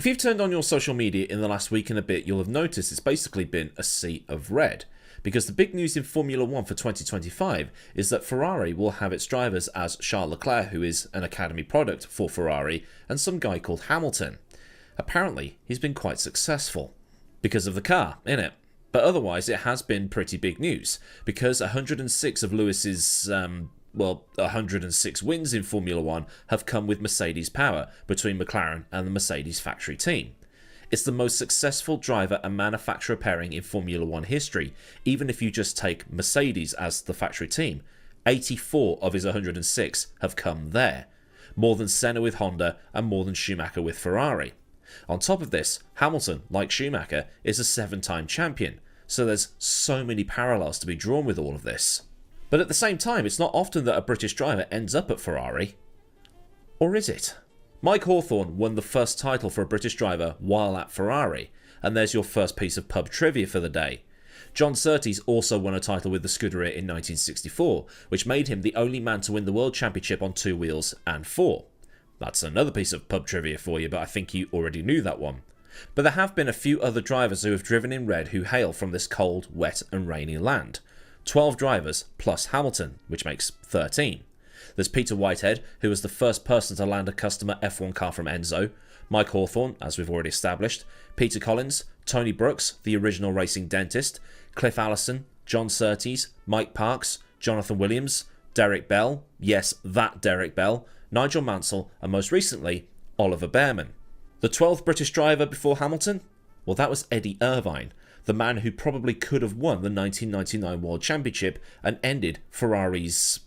If you've turned on your social media in the last week and a bit, you'll have noticed it's basically been a sea of red. Because the big news in Formula 1 for 2025 is that Ferrari will have its drivers as Charles Leclerc, who is an academy product for Ferrari, and some guy called Hamilton. Apparently, he's been quite successful. Because of the car, innit? But otherwise, it has been pretty big news, because 106 of Lewis's, 106 wins in Formula 1 have come with Mercedes power between McLaren and the Mercedes factory team. It's the most successful driver and manufacturer pairing in Formula 1 history, even if you just take Mercedes as the factory team. 84 of his 106 have come there. More than Senna with Honda and more than Schumacher with Ferrari. On top of this, Hamilton, like Schumacher, is a 7-time champion, so there's so many parallels to be drawn with all of this. But at the same time, it's not often that a British driver ends up at Ferrari. Or is it? Mike Hawthorne won the first title for a British driver while at Ferrari, and there's your first piece of pub trivia for the day. John Surtees also won a title with the Scuderia in 1964, which made him the only man to win the World Championship on 2 wheels and 4. That's another piece of pub trivia for you, but I think you already knew that one. But there have been a few other drivers who have driven in red who hail from this cold, wet and rainy land. 12 drivers plus Hamilton, which makes 13. There's Peter Whitehead, who was the first person to land a customer F1 car from Enzo, Mike Hawthorne, as we've already established, Peter Collins, Tony Brooks, the original racing dentist, Cliff Allison, John Surtees, Mike Parks, Jonathan Williams, Derek Bell, yes, that Derek Bell, Nigel Mansell, and most recently, Oliver Bearman. The 12th British driver before Hamilton? Well, that was Eddie Irvine, the man who probably could have won the 1999 World Championship and ended Ferrari's,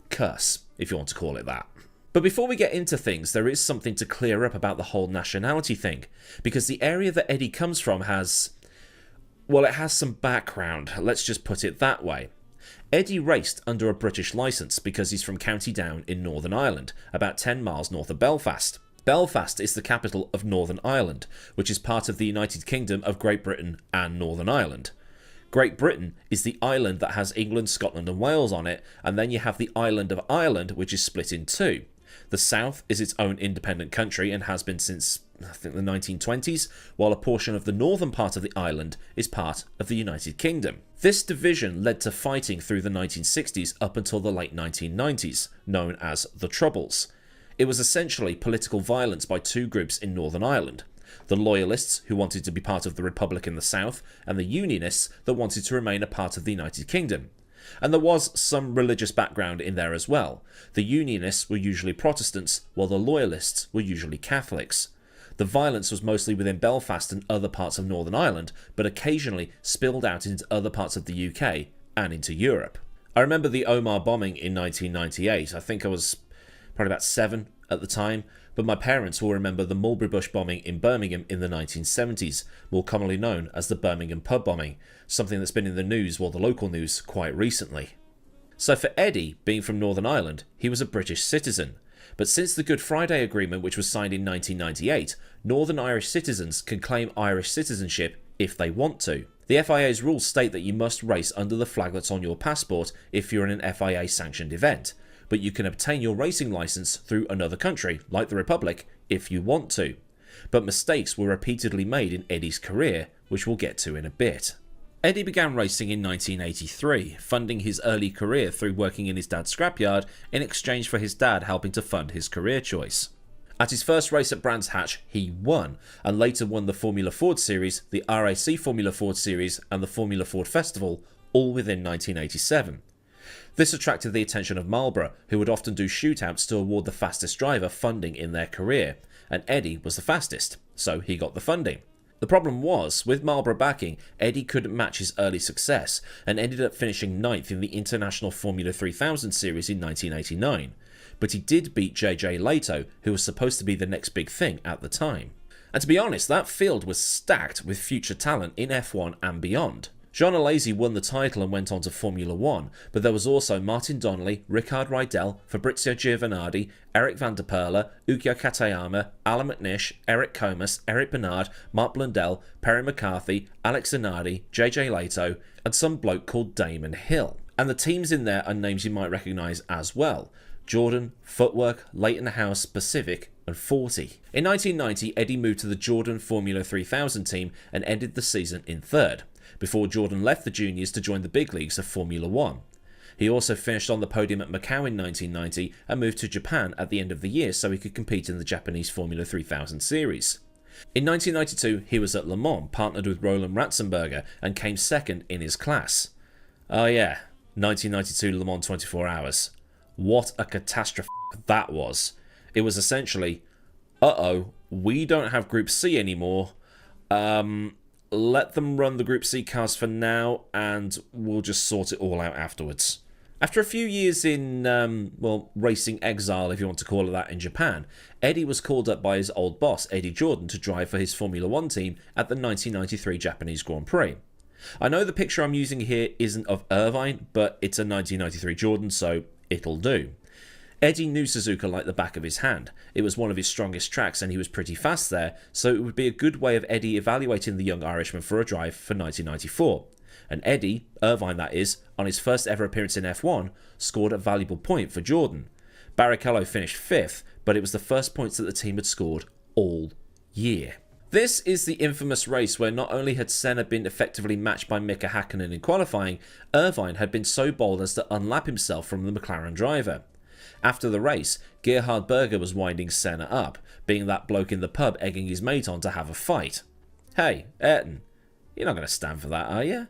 curse, if you want to call it that. But before we get into things, there is something to clear up about the whole nationality thing, because the area that Eddie comes from has some background, let's just put it that way. Eddie raced under a British licence because he's from County Down in Northern Ireland, about 10 miles north of Belfast. Belfast is the capital of Northern Ireland, which is part of the United Kingdom of Great Britain and Northern Ireland. Great Britain is the island that has England, Scotland and Wales on it, and then you have the island of Ireland, which is split in two. The south is its own independent country and has been since, I think, the 1920s, while a portion of the northern part of the island is part of the United Kingdom. This division led to fighting through the 1960s up until the late 1990s, known as the Troubles. It was essentially political violence by two groups in Northern Ireland. The Loyalists, who wanted to be part of the Republic in the south, and the Unionists that wanted to remain a part of the United Kingdom. And there was some religious background in there as well. The Unionists were usually Protestants, while the Loyalists were usually Catholics. The violence was mostly within Belfast and other parts of Northern Ireland, but occasionally spilled out into other parts of the UK and into Europe. I remember the Omagh bombing in 1998. I think I was probably about 7 at the time, but my parents will remember the Mulberry Bush bombing in Birmingham in the 1970s, more commonly known as the Birmingham pub bombing, something that's been in the news, the local news, quite recently. So for Eddie, being from Northern Ireland, he was a British citizen. But since the Good Friday Agreement, which was signed in 1998, Northern Irish citizens can claim Irish citizenship if they want to. The FIA's rules state that you must race under the flag that's on your passport if you're in an FIA-sanctioned event, but you can obtain your racing licence through another country, like the Republic, if you want to. But mistakes were repeatedly made in Eddie's career, which we'll get to in a bit. Eddie began racing in 1983, funding his early career through working in his dad's scrapyard in exchange for his dad helping to fund his career choice. At his first race at Brands Hatch, he won, and later won the Formula Ford Series, the RAC Formula Ford Series, and the Formula Ford Festival, all within 1987. This attracted the attention of Marlboro, who would often do shootouts to award the fastest driver funding in their career, and Eddie was the fastest, so he got the funding. The problem was, with Marlboro backing, Eddie couldn't match his early success, and ended up finishing 9th in the International Formula 3000 Series in 1989. But he did beat JJ Leto, who was supposed to be the next big thing at the time. And to be honest, that field was stacked with future talent in F1 and beyond. Jean Alesi won the title and went on to Formula 1, but there was also Martin Donnelly, Rickard Rydell, Fabrizio Giovanardi, Eric van der Perla, Ukyo Katayama, Alan McNish, Eric Comas, Eric Bernard, Mark Blundell, Perry McCarthy, Alex Zanardi, JJ Leto, and some bloke called Damon Hill. And the teams in there are names you might recognise as well: Jordan, Footwork, Leighton House, Pacific In 1990, Eddie moved to the Jordan Formula 3000 team and ended the season in third, before Jordan left the juniors to join the big leagues of Formula 1. He also finished on the podium at Macau in 1990 and moved to Japan at the end of the year so he could compete in the Japanese Formula 3000 series. In 1992, he was at Le Mans, partnered with Roland Ratzenberger, and came second in his class. Oh yeah, 1992 Le Mans 24 Hours. What a catastrophe that was. It was essentially, we don't have Group C anymore. Let them run the Group C cars for now, and we'll just sort it all out afterwards. After a few years in, racing exile, if you want to call it that, in Japan, Eddie was called up by his old boss, Eddie Jordan, to drive for his Formula 1 team at the 1993 Japanese Grand Prix. I know the picture I'm using here isn't of Irvine, but it's a 1993 Jordan, so it'll do. Eddie knew Suzuka like the back of his hand. It was one of his strongest tracks and he was pretty fast there, so it would be a good way of Eddie evaluating the young Irishman for a drive for 1994. And Eddie, Irvine that is, on his first ever appearance in F1, scored a valuable point for Jordan. Barrichello finished 5th, but it was the first points that the team had scored all year. This is the infamous race where not only had Senna been effectively matched by Mika Hakkinen in qualifying, Irvine had been so bold as to unlap himself from the McLaren driver. After the race, Gerhard Berger was winding Senna up, being that bloke in the pub egging his mate on to have a fight. Hey, Aidan, you're not going to stand for that, are you?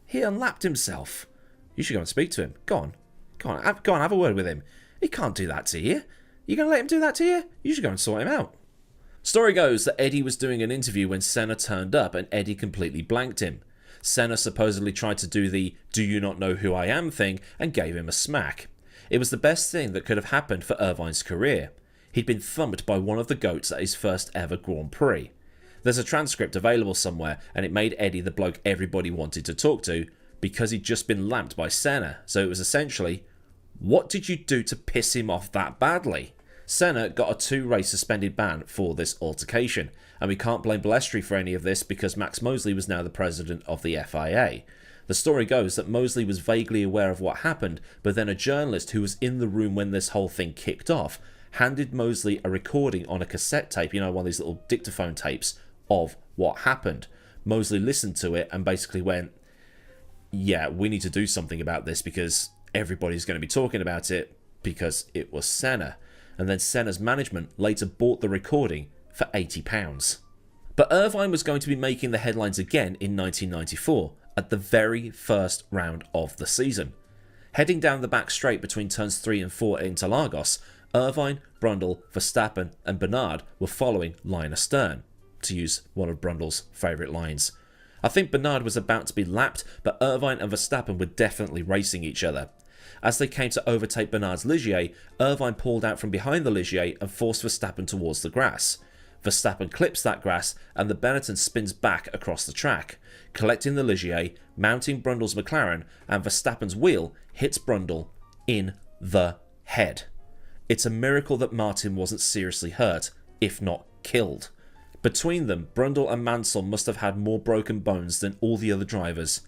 He unlapped himself. You should go and speak to him. Go on, have a word with him. He can't do that to you. You going to let him do that to you? You should go and sort him out. Story goes that Eddie was doing an interview when Senna turned up and Eddie completely blanked him. Senna supposedly tried to do the "do you not know who I am" thing and gave him a smack. It was the best thing that could have happened for Irvine's career. He'd been thumped by one of the GOATs at his first ever Grand Prix. There's a transcript available somewhere, and it made Eddie the bloke everybody wanted to talk to because he'd just been lamped by Senna, so it was essentially, what did you do to piss him off that badly? Senna got a 2-race suspended ban for this altercation, and we can't blame Balestri for any of this because Max Mosley was now the president of the FIA. The story goes that Mosley was vaguely aware of what happened, but then a journalist who was in the room when this whole thing kicked off handed Mosley a recording on a cassette tape, one of these little dictaphone tapes, of what happened. Mosley listened to it and basically went, yeah, we need to do something about this because everybody's going to be talking about it because it was Senna. And then Senna's management later bought the recording for £80. But Irvine was going to be making the headlines again in 1994, at the very first round of the season. Heading down the back straight between turns 3 and 4 at Interlagos, Irvine, Brundle, Verstappen and Bernard were following line astern, to use one of Brundle's favourite lines. I think Bernard was about to be lapped, but Irvine and Verstappen were definitely racing each other. As they came to overtake Bernard's Ligier, Irvine pulled out from behind the Ligier and forced Verstappen towards the grass. Verstappen clips that grass and the Benetton spins back across the track, collecting the Ligier, mounting Brundle's McLaren, and Verstappen's wheel hits Brundle in the head. It's a miracle that Martin wasn't seriously hurt, if not killed. Between them, Brundle and Mansell must have had more broken bones than all the other drivers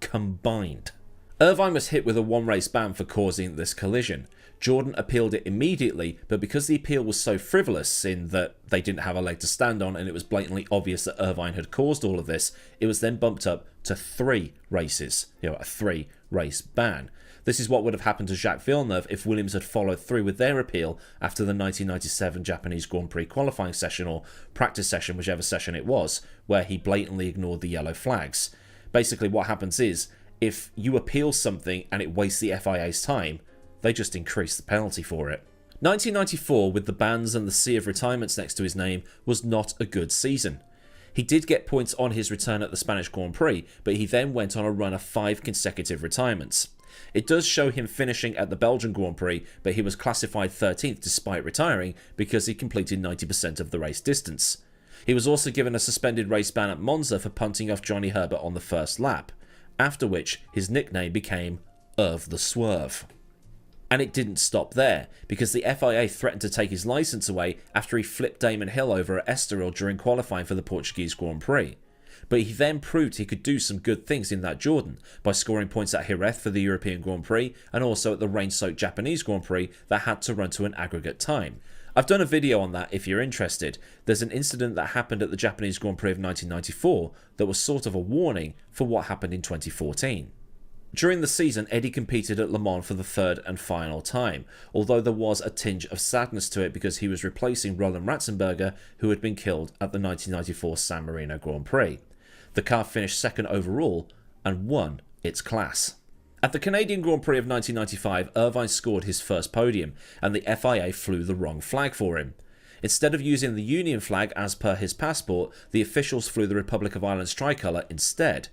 combined. Irvine was hit with a 1-race ban for causing this collision. Jordan appealed it immediately, but because the appeal was so frivolous in that they didn't have a leg to stand on and it was blatantly obvious that Irvine had caused all of this, it was then bumped up to 3 races, a 3-race ban. This is what would have happened to Jacques Villeneuve if Williams had followed through with their appeal after the 1997 Japanese Grand Prix qualifying session or practice session, whichever session it was, where he blatantly ignored the yellow flags. Basically what happens is, if you appeal something and it wastes the FIA's time, they just increase the penalty for it. 1994, with the bans and the sea of retirements next to his name, was not a good season. He did get points on his return at the Spanish Grand Prix, but he then went on a run of 5 consecutive retirements. It does show him finishing at the Belgian Grand Prix, but he was classified 13th despite retiring because he completed 90% of the race distance. He was also given a suspended race ban at Monza for punting off Johnny Herbert on the first lap, after which his nickname became Irv the Swerve. And it didn't stop there, because the FIA threatened to take his licence away after he flipped Damon Hill over at Estoril during qualifying for the Portuguese Grand Prix. But he then proved he could do some good things in that Jordan, by scoring points at Jerez for the European Grand Prix, and also at the rain-soaked Japanese Grand Prix that had to run to an aggregate time. I've done a video on that if you're interested. There's an incident that happened at the Japanese Grand Prix of 1994 that was sort of a warning for what happened in 2014. During the season, Eddie competed at Le Mans for the third and final time, although there was a tinge of sadness to it because he was replacing Roland Ratzenberger, who had been killed at the 1994 San Marino Grand Prix. The car finished second overall and won its class. At the Canadian Grand Prix of 1995, Irvine scored his first podium, and the FIA flew the wrong flag for him. Instead of using the Union flag as per his passport, the officials flew the Republic of Ireland's tricolour instead.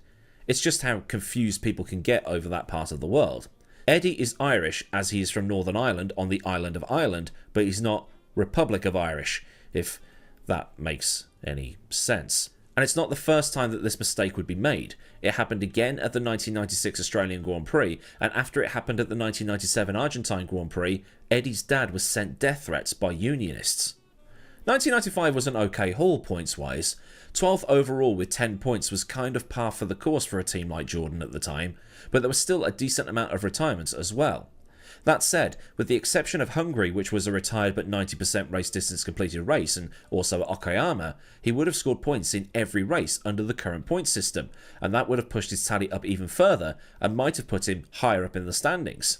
It's just how confused people can get over that part of the world. Eddie is Irish, as he is from Northern Ireland on the island of Ireland, but he's not Republic of Irish, if that makes any sense. And it's not the first time that this mistake would be made. It happened again at the 1996 Australian Grand Prix, and after it happened at the 1997 Argentine Grand Prix, Eddie's dad was sent death threats by unionists. 1995 was an okay haul points-wise. 12th overall with 10 points was kind of par for the course for a team like Jordan at the time, but there was still a decent amount of retirements as well. That said, with the exception of Hungary, which was a retired but 90% race distance completed race, and also at Okayama, he would have scored points in every race under the current point system, and that would have pushed his tally up even further and might have put him higher up in the standings.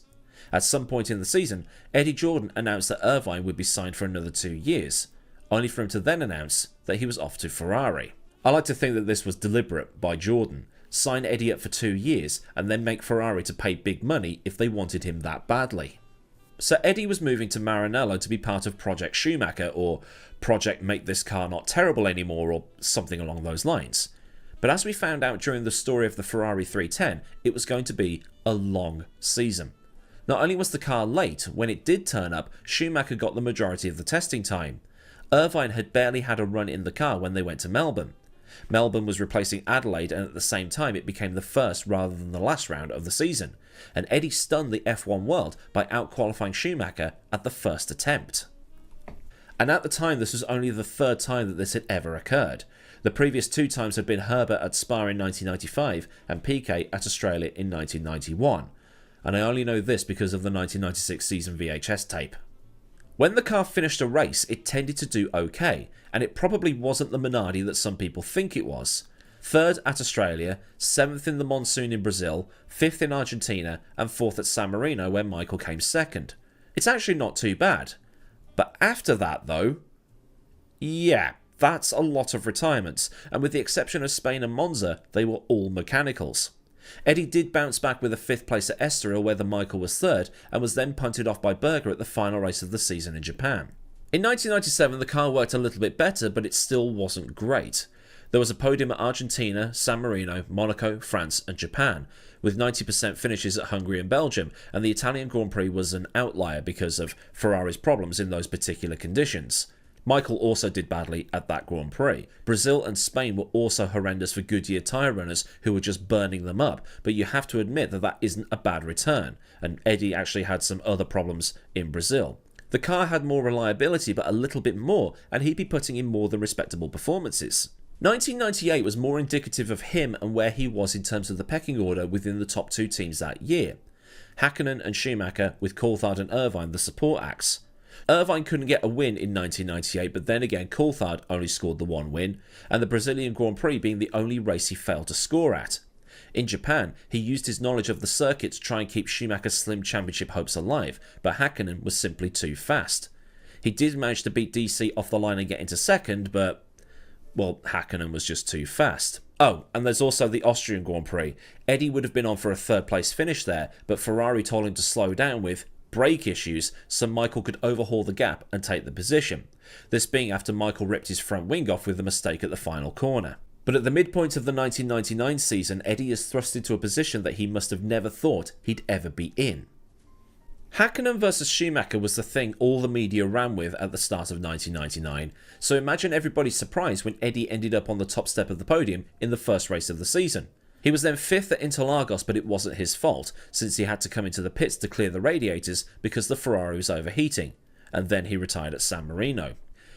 At some point in the season, Eddie Jordan announced that Irvine would be signed for another 2 years, only for him to then announce that he was off to Ferrari. I like to think that this was deliberate by Jordan. Sign Eddie up for 2 years and then make Ferrari to pay big money if they wanted him that badly. So Eddie was moving to Maranello to be part of Project Schumacher, or Project Make This Car Not Terrible Anymore, or something along those lines. But as we found out during the story of the Ferrari 310, it was going to be a long season. Not only was the car late, when it did turn up, Schumacher got the majority of the testing time. Irvine had barely had a run in the car when they went to Melbourne. Melbourne was replacing Adelaide, and at the same time it became the first rather than the last round of the season, and Eddie stunned the F1 world by out-qualifying Schumacher at the first attempt. And at the time this was only the third time that this had ever occurred. The previous 2 times had been Herbert at Spa in 1995 and Piquet at Australia in 1991, and I only know this because of the 1996 season VHS tape. When the car finished a race, it tended to do okay, and it probably wasn't the Minardi that some people think it was. 3rd at Australia, 7th in the monsoon in Brazil, 5th in Argentina, and 4th at San Marino where Michael came 2nd. It's actually not too bad. But after that though, yeah, that's a lot of retirements, and with the exception of Spain and Monza, they were all mechanicals. Eddie did bounce back with a 5th place at Estoril where the Michael was 3rd, and was then punted off by Berger at the final race of the season in Japan. In 1997 the car worked a little bit better, but it still wasn't great. There was a podium at Argentina, San Marino, Monaco, France and Japan, with 90% finishes at Hungary and Belgium, and the Italian Grand Prix was an outlier because of Ferrari's problems in those particular conditions. Michael also did badly at that Grand Prix. Brazil and Spain were also horrendous for Goodyear tyre runners who were just burning them up, but you have to admit that that isn't a bad return, and Eddie actually had some other problems in Brazil. The car had more reliability but a little bit more, and he'd be putting in more than respectable performances. 1998 was more indicative of him and where he was in terms of the pecking order within the top 2 teams that year. Hakkinen and Schumacher with Coulthard and Irvine the support acts. Irvine couldn't get a win in 1998, but then again Coulthard only scored the 1 win, and the Brazilian Grand Prix being the only race he failed to score at. In Japan, he used his knowledge of the circuit to try and keep Schumacher's slim championship hopes alive, but Hakkinen was simply too fast. He did manage to beat DC off the line and get into 2nd, but, well, Hakkinen was just too fast. Oh, and there's also the Austrian Grand Prix. Eddie would have been on for a 3rd place finish there, but Ferrari told him to slow down with brake issues so Michael could overhaul the gap and take the position. This being after Michael ripped his front wing off with a mistake at the final corner. But at the midpoint of the 1999 season, Eddie is thrust into a position that he must have never thought he'd ever be in. Hakkinen versus Schumacher was the thing all the media ran with at the start of 1999, so imagine everybody's surprise when Eddie ended up on the top step of the podium in the first race of the season. He was then 5th at Interlagos, but it wasn't his fault, since he had to come into the pits to clear the radiators because the Ferrari was overheating, and then he retired at San Marino.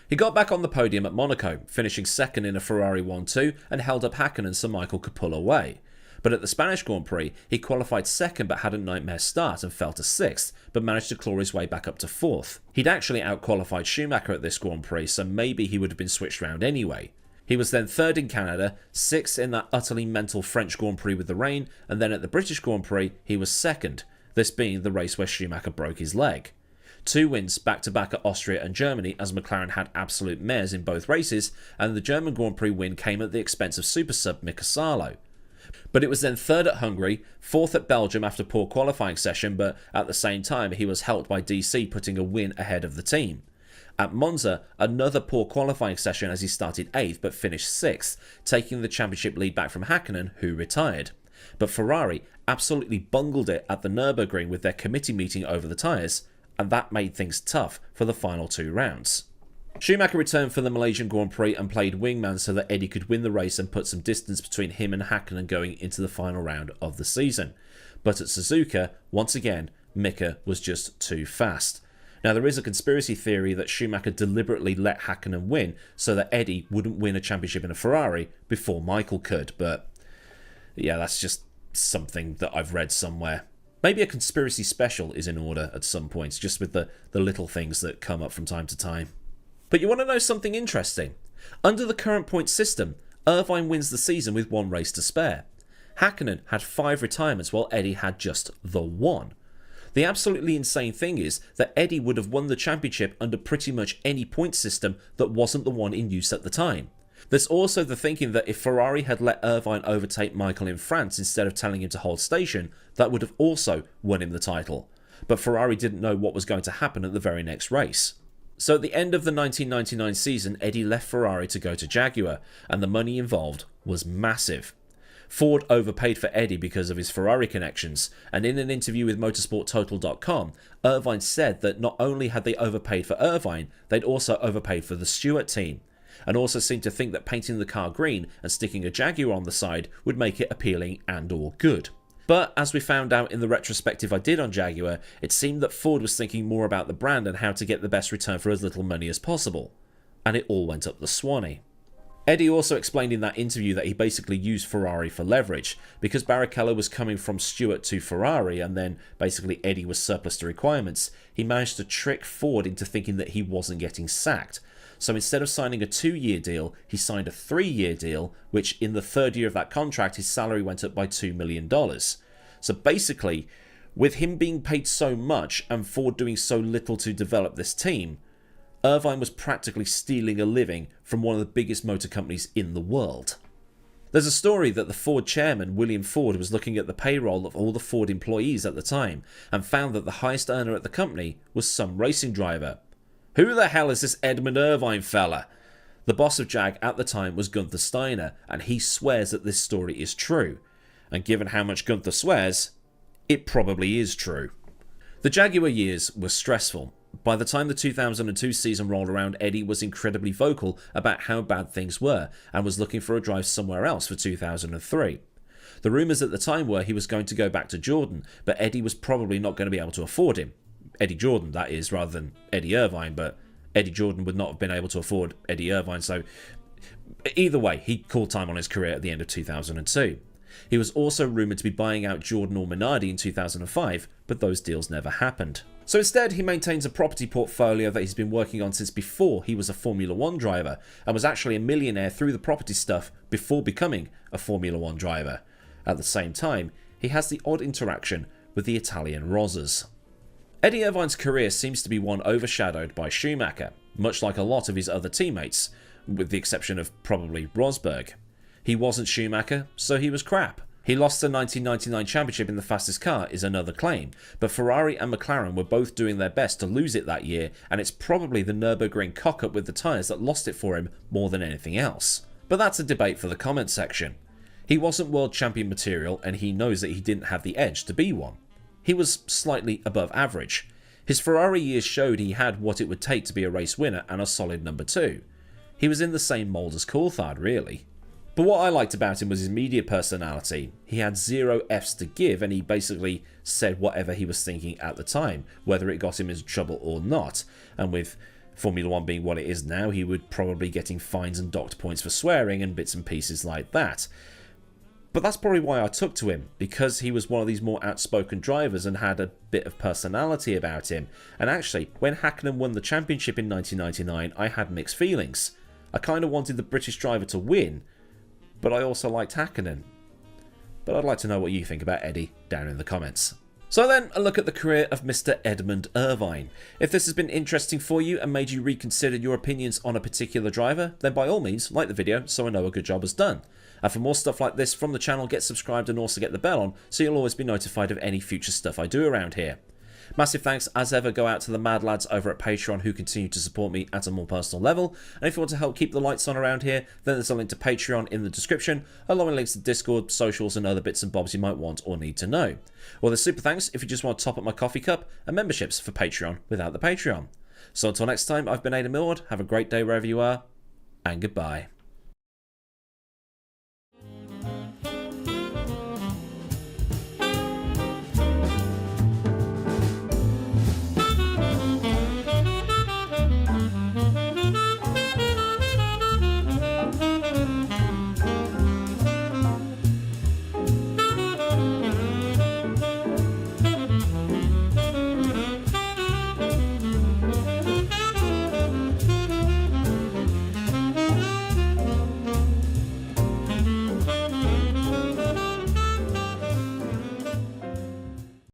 He got back on the podium at Monaco, finishing 2nd in a Ferrari 1-2 and held up Hakkinen so Michael could pull away. But at the Spanish Grand Prix, he qualified second but had a nightmare start and fell to 6th, but managed to claw his way back up to 4th. He'd actually out-qualified Schumacher at this Grand Prix, so maybe he would have been switched around anyway. He was then 3rd in Canada, 6th in that utterly mental French Grand Prix with the rain, and then at the British Grand Prix, he was 2nd, this being the race where Schumacher broke his leg. 2 wins back-to-back at Austria and Germany, as McLaren had absolute mares in both races, and the German Grand Prix win came at the expense of super sub Mika Salo. But it was then 3rd at Hungary, 4th at Belgium after poor qualifying session, but at the same time he was helped by DC putting a win ahead of the team. At Monza, another poor qualifying session as he started 8th but finished 6th, taking the championship lead back from Häkkinen, who retired. But Ferrari absolutely bungled it at the Nürburgring with their committee meeting over the tyres, and that made things tough for the final 2 rounds. Schumacher returned for the Malaysian Grand Prix and played wingman so that Eddie could win the race and put some distance between him and Häkkinen going into the final round of the season. But at Suzuka, once again, Mika was just too fast. Now, there is a conspiracy theory that Schumacher deliberately let Häkkinen win so that Eddie wouldn't win a championship in a Ferrari before Michael could, but yeah, that's just something that I've read somewhere. Maybe a conspiracy special is in order at some points, just with the little things that come up from time to time. But you want to know something interesting? Under the current point system, Irvine wins the season with 1 race to spare. Häkkinen had 5 retirements while Eddie had just the 1. The absolutely insane thing is that Eddie would have won the championship under pretty much any point system that wasn't the one in use at the time. There's also the thinking that if Ferrari had let Irvine overtake Michael in France instead of telling him to hold station, that would have also won him the title. But Ferrari didn't know what was going to happen at the very next race. So at the end of the 1999 season, Eddie left Ferrari to go to Jaguar, and the money involved was massive. Ford overpaid for Eddie because of his Ferrari connections, and in an interview with motorsporttotal.com, Irvine said that not only had they overpaid for Irvine, they'd also overpaid for the Stewart team, and also seemed to think that painting the car green and sticking a Jaguar on the side would make it appealing and or good. But as we found out in the retrospective I did on Jaguar, it seemed that Ford was thinking more about the brand and how to get the best return for as little money as possible, and it all went up the Swanee. Eddie also explained in that interview that he basically used Ferrari for leverage, because Barrichello was coming from Stewart to Ferrari and then basically Eddie was surplus to requirements. He managed to trick Ford into thinking that he wasn't getting sacked. So instead of signing a 2-year deal, he signed a 3-year deal, which in the 3rd year of that contract his salary went up by $2 million. So basically, with him being paid so much and Ford doing so little to develop this team, Irvine was practically stealing a living from one of the biggest motor companies in the world. There's a story that the Ford chairman, William Ford, was looking at the payroll of all the Ford employees at the time and found that the highest earner at the company was some racing driver. Who the hell is this Edmund Irvine fella? The boss of Jag at the time was Gunther Steiner, and he swears that this story is true. And given how much Gunther swears, it probably is true. The Jaguar years were stressful. By the time the 2002 season rolled around, Eddie was incredibly vocal about how bad things were and was looking for a drive somewhere else for 2003. The rumours at the time were he was going to go back to Jordan, but Eddie was probably not going to be able to afford him. Eddie Jordan, that is, rather than Eddie Irvine, but Eddie Jordan would not have been able to afford Eddie Irvine, so either way, he called time on his career at the end of 2002. He was also rumoured to be buying out Jordan or Minardi in 2005, but those deals never happened. So instead, he maintains a property portfolio that he's been working on since before he was a Formula 1 driver, and was actually a millionaire through the property stuff before becoming a Formula 1 driver. At the same time, he has the odd interaction with the Italian Rosas. Eddie Irvine's career seems to be one overshadowed by Schumacher, much like a lot of his other teammates, with the exception of probably Rosberg. He wasn't Schumacher, so he was crap. He lost the 1999 championship in the fastest car is another claim, but Ferrari and McLaren were both doing their best to lose it that year, and it's probably the Nürburgring cock-up with the tyres that lost it for him more than anything else. But that's a debate for the comment section. He wasn't world champion material, and he knows that he didn't have the edge to be one. He was slightly above average. His Ferrari years showed he had what it would take to be a race winner and a solid number 2. He was in the same mould as Coulthard, really. But what I liked about him was his media personality. He had 0 Fs to give, and he basically said whatever he was thinking at the time, whether it got him into trouble or not. And with Formula 1 being what it is now, he would probably getting fines and docked points for swearing and bits and pieces like that. But that's probably why I took to him, because he was one of these more outspoken drivers and had a bit of personality about him. And actually, when Hakkinen won the championship in 1999, I had mixed feelings. I kind of wanted the British driver to win, but I also liked Hakkinen. But I'd like to know what you think about Eddie down in the comments. So then, a look at the career of Mr. Edmund Irvine. If this has been interesting for you and made you reconsider your opinions on a particular driver, then by all means, like the video so I know a good job was done. And for more stuff like this from the channel, get subscribed and also get the bell on so you'll always be notified of any future stuff I do around here. Massive thanks as ever go out to the mad lads over at Patreon who continue to support me at a more personal level. And if you want to help keep the lights on around here, then there's a link to Patreon in the description, along with links to Discord, socials and other bits and bobs you might want or need to know. Well, there's super thanks if you just want to top up my coffee cup, and memberships for Patreon without the Patreon. So until next time, I've been Aidan Millward, have a great day wherever you are, and goodbye.